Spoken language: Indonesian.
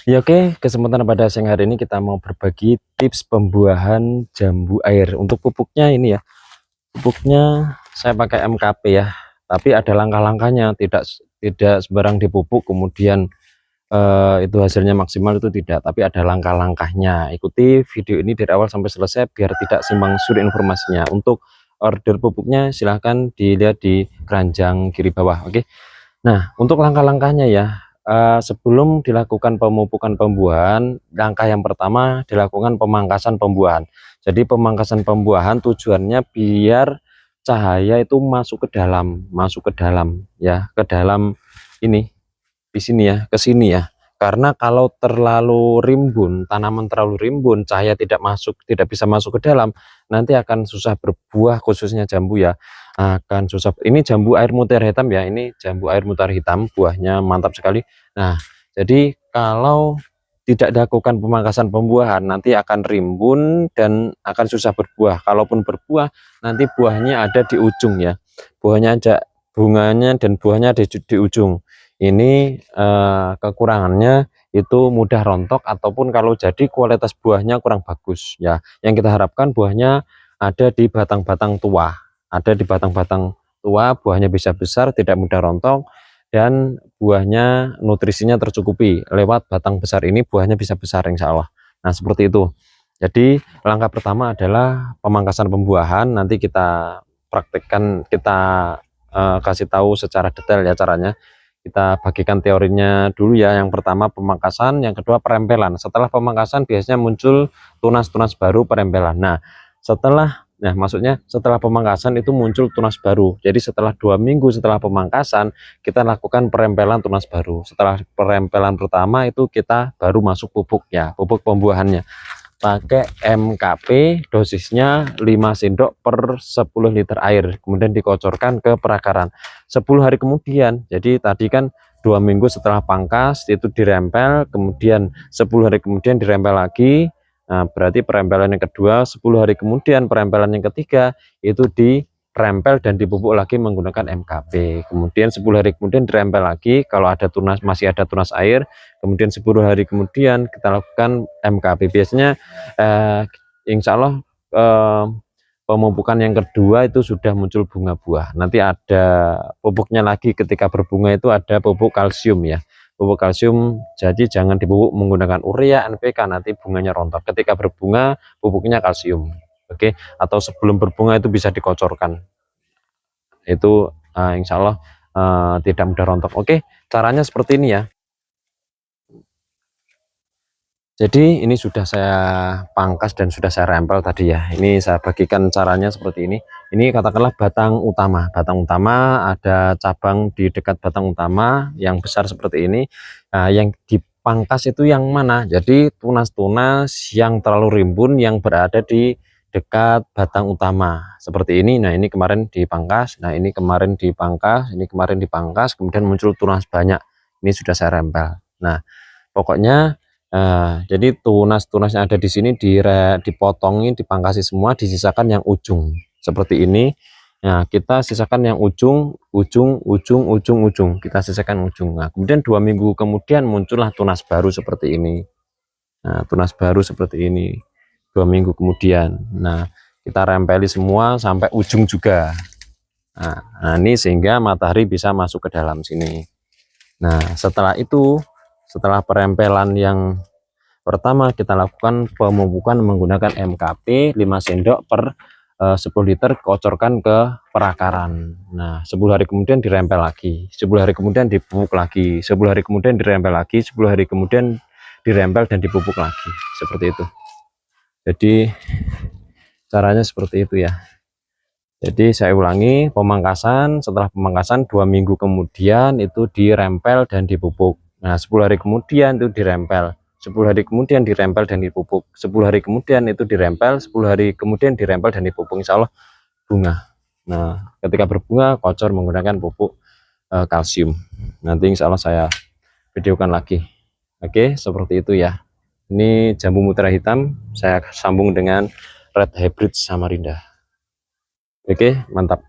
Ya oke, kesempatan pada siang hari ini kita mau berbagi tips pembuahan jambu air. Untuk pupuknya ini ya, pupuknya saya pakai MKP ya, tapi ada langkah-langkahnya, tidak sembarang dipupuk kemudian itu hasilnya maksimal, itu tidak, tapi ada langkah-langkahnya. Ikuti video ini dari awal sampai selesai biar tidak simpang siur informasinya. Untuk order pupuknya silahkan dilihat di keranjang kiri bawah. Oke. Nah, untuk langkah-langkahnya ya, sebelum dilakukan pemupukan pembuahan, langkah yang pertama dilakukan pemangkasan pembuahan. Jadi pemangkasan pembuahan tujuannya biar cahaya itu masuk ke dalam ya, ke dalam ini, di sini ya, ke sini ya. Karena kalau terlalu rimbun, tanaman terlalu rimbun, cahaya tidak bisa masuk ke dalam, nanti akan susah berbuah, khususnya jambu ya, akan susah. Ini jambu air mutiara hitam ya, ini jambu air mutiara hitam, buahnya mantap sekali. Nah, jadi kalau tidak dilakukan pemangkasan pembuahan, nanti akan rimbun dan akan susah berbuah. Kalaupun berbuah, nanti buahnya ada di ujung ya, buahnya ada, bunganya dan buahnya ada di ujung. Ini kekurangannya itu mudah rontok, ataupun kalau jadi kualitas buahnya kurang bagus ya. Yang kita harapkan buahnya ada di batang-batang tua, buahnya bisa besar, tidak mudah rontok, dan buahnya nutrisinya tercukupi. Lewat batang besar ini buahnya bisa besar insya Allah. Nah seperti itu. Jadi langkah pertama adalah pemangkasan pembuahan. Nanti kita praktekkan, kita kasih tahu secara detail ya caranya. Kita bagikan teorinya dulu ya. Yang pertama pemangkasan, yang kedua perempelan. Setelah pemangkasan biasanya muncul tunas-tunas baru, perempelan. Maksudnya setelah pemangkasan itu muncul tunas baru. Jadi setelah 2 minggu setelah pemangkasan kita lakukan perempelan tunas baru. Setelah perempelan pertama itu kita baru masuk pupuk ya, pupuk pembuahannya. Pakai MKP, dosisnya 5 sendok per 10 liter air, kemudian dikocorkan ke perakaran 10 hari kemudian. Jadi tadi kan 2 minggu setelah pangkas itu dirempel, kemudian 10 hari kemudian dirempel lagi. Nah berarti perempelan yang kedua 10 hari kemudian, perempelan yang ketiga itu dirempel dan dipupuk lagi menggunakan MKP. Kemudian 10 hari kemudian dirempel lagi, kalau ada tunas, masih ada tunas air, kemudian 10 hari kemudian kita lakukan MKP. Biasanya insya Allah pemupukan yang kedua itu sudah muncul bunga buah. Nanti ada pupuknya lagi ketika berbunga, itu ada pupuk kalsium ya, pupuk kalsium. Jadi jangan dipupuk menggunakan urea, NPK, nanti bunganya rontok. Ketika berbunga pupuknya kalsium. Oke. Atau sebelum berbunga itu bisa dikocorkan, itu insya Allah tidak mudah rontok. Oke, caranya seperti ini ya. Jadi ini sudah saya pangkas dan sudah saya rempel tadi ya. Ini saya bagikan caranya seperti ini. Ini katakanlah batang utama. Batang utama ada cabang di dekat batang utama yang besar seperti ini. Nah, yang dipangkas itu yang mana? Jadi tunas-tunas yang terlalu rimbun yang berada di dekat batang utama seperti ini. Nah ini kemarin dipangkas. Nah ini kemarin dipangkas. Ini kemarin dipangkas. Kemudian muncul tunas banyak. Ini sudah saya rempel. Nah pokoknya jadi tunas-tunas yang ada di sini dipotongin, dipangkasi semua, disisakan yang ujung seperti ini. Nah, kita sisakan yang ujung. Kita sisakan ujung. Nah, kemudian 2 minggu kemudian muncullah tunas baru seperti ini. Nah, tunas baru seperti ini. 2 minggu kemudian. Nah, kita rempeli semua sampai ujung juga. Nah, ini sehingga matahari bisa masuk ke dalam sini. Nah, setelah itu, setelah perempelan yang pertama, kita lakukan pemupukan menggunakan MKP 5 sendok per 10 liter, kocorkan ke perakaran. Nah 10 hari kemudian dirempel lagi, 10 hari kemudian dipupuk lagi, 10 hari kemudian dirempel lagi, 10 hari kemudian dirempel dan dipupuk lagi, seperti itu. Jadi caranya seperti itu ya. Jadi saya ulangi, pemangkasan, setelah pemangkasan 2 minggu kemudian itu dirempel dan dipupuk. Nah 10 hari kemudian itu dirempel, 10 hari kemudian dirempel dan dipupuk, 10 hari kemudian itu dirempel, 10 hari kemudian dirempel dan dipupuk, insya Allah bunga. Nah ketika berbunga kocor menggunakan pupuk kalsium. Nanti insya Allah saya videokan lagi. Oke, seperti itu ya. Ini jambu mutiara hitam, saya sambung dengan red hybrid Samarinda. Oke, mantap.